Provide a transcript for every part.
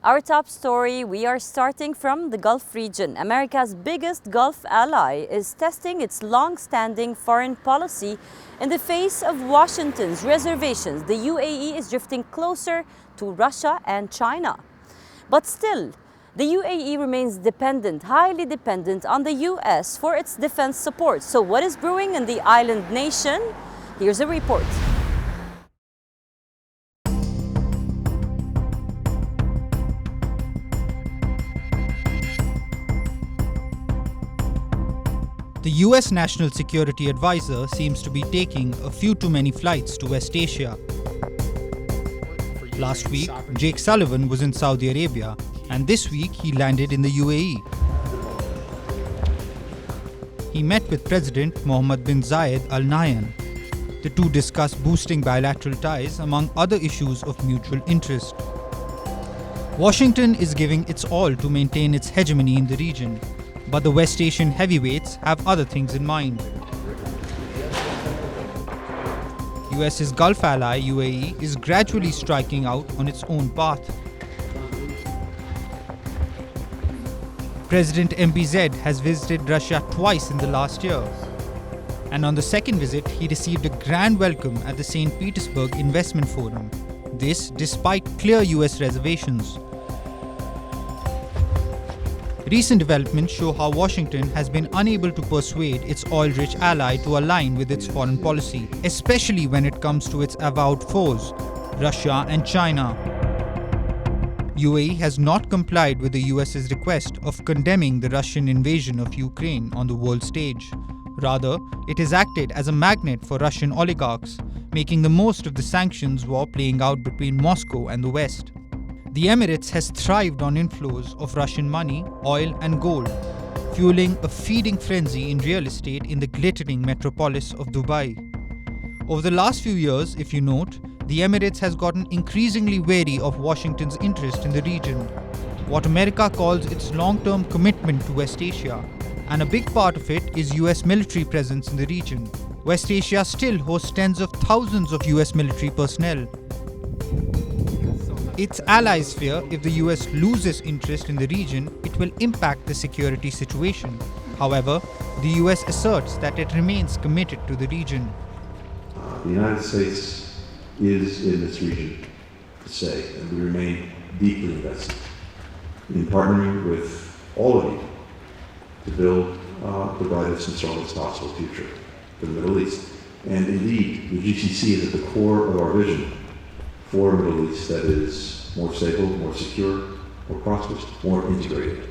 Our top story, we are starting from the Gulf region. America's biggest Gulf ally is testing its long-standing foreign policy in the face of Washington's reservations. The UAE is drifting closer to Russia and China. But still, the UAE remains dependent, highly dependent on the US for its defense support. So what is brewing in the island nation? Here's a report. The US National Security Advisor seems to be taking a few too many flights to West Asia. Last week, Jake Sullivan was in Saudi Arabia, and this week he landed in the UAE. He met with President Mohammed bin Zayed Al Nahyan. The two discussed boosting bilateral ties among other issues of mutual interest. Washington is giving its all to maintain its hegemony in the region, but the West Asian heavyweights have other things in mind. US's Gulf ally UAE is gradually striking out on its own path. President MBZ has visited Russia twice in the last year, and on the second visit he received a grand welcome at the St. Petersburg Investment Forum. This despite clear US reservations. Recent developments show how Washington has been unable to persuade its oil-rich ally to align with its foreign policy, especially when it comes to its avowed foes, Russia and China. UAE has not complied with the US's request of condemning the Russian invasion of Ukraine on the world stage. Rather, it has acted as a magnet for Russian oligarchs, making the most of the sanctions war playing out between Moscow and the West. The Emirates has thrived on inflows of Russian money, oil and gold, fueling a feeding frenzy in real estate in the glittering metropolis of Dubai. Over the last few years, if you note, the Emirates has gotten increasingly wary of Washington's interest in the region, what America calls its long-term commitment to West Asia, and a big part of it is US military presence in the region. West Asia still hosts tens of thousands of US military personnel. Its allies fear if the US loses interest in the region, it will impact the security situation. However, the US asserts that it remains committed to the region. The United States is in this region to stay, and we remain deeply invested in partnering with all of you to build the brightest and strongest possible future for the Middle East. And indeed, the GCC is at the core of our vision for a Middle East that is more stable, more secure, more prosperous, more integrated.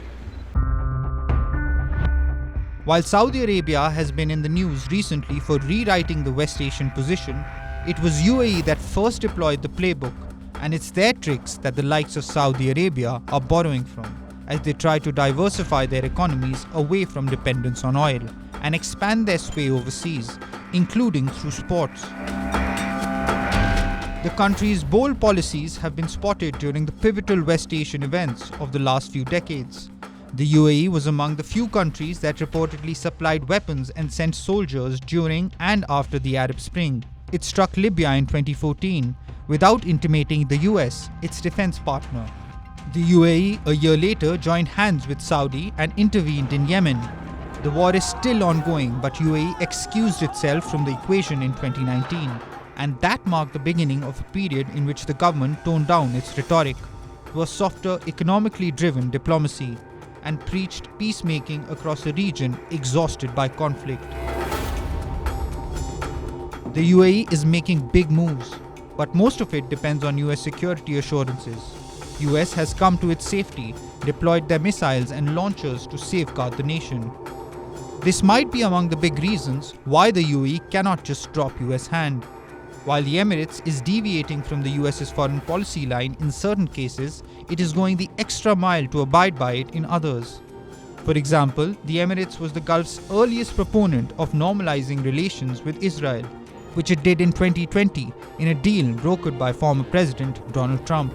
While Saudi Arabia has been in the news recently for rewriting the West Asian position, it was UAE that first deployed the playbook, and it's their tricks that the likes of Saudi Arabia are borrowing from, as they try to diversify their economies away from dependence on oil and expand their sway overseas, including through sports. The country's bold policies have been spotted during the pivotal West Asian events of the last few decades. The UAE was among the few countries that reportedly supplied weapons and sent soldiers during and after the Arab Spring. It struck Libya in 2014 without intimating the US, its defense partner. The UAE, a year later, joined hands with Saudi and intervened in Yemen. The war is still ongoing, but UAE excused itself from the equation in 2019. And that marked the beginning of a period in which the government toned down its rhetoric to a softer, economically driven diplomacy and preached peacemaking across a region exhausted by conflict. The UAE is making big moves, but most of it depends on US security assurances. US has come to its safety, deployed their missiles and launchers to safeguard the nation. This might be among the big reasons why the UAE cannot just drop US hand. While the Emirates is deviating from the US's foreign policy line in certain cases, it is going the extra mile to abide by it in others. For example, the Emirates was the Gulf's earliest proponent of normalizing relations with Israel, which it did in 2020 in a deal brokered by former President Donald Trump.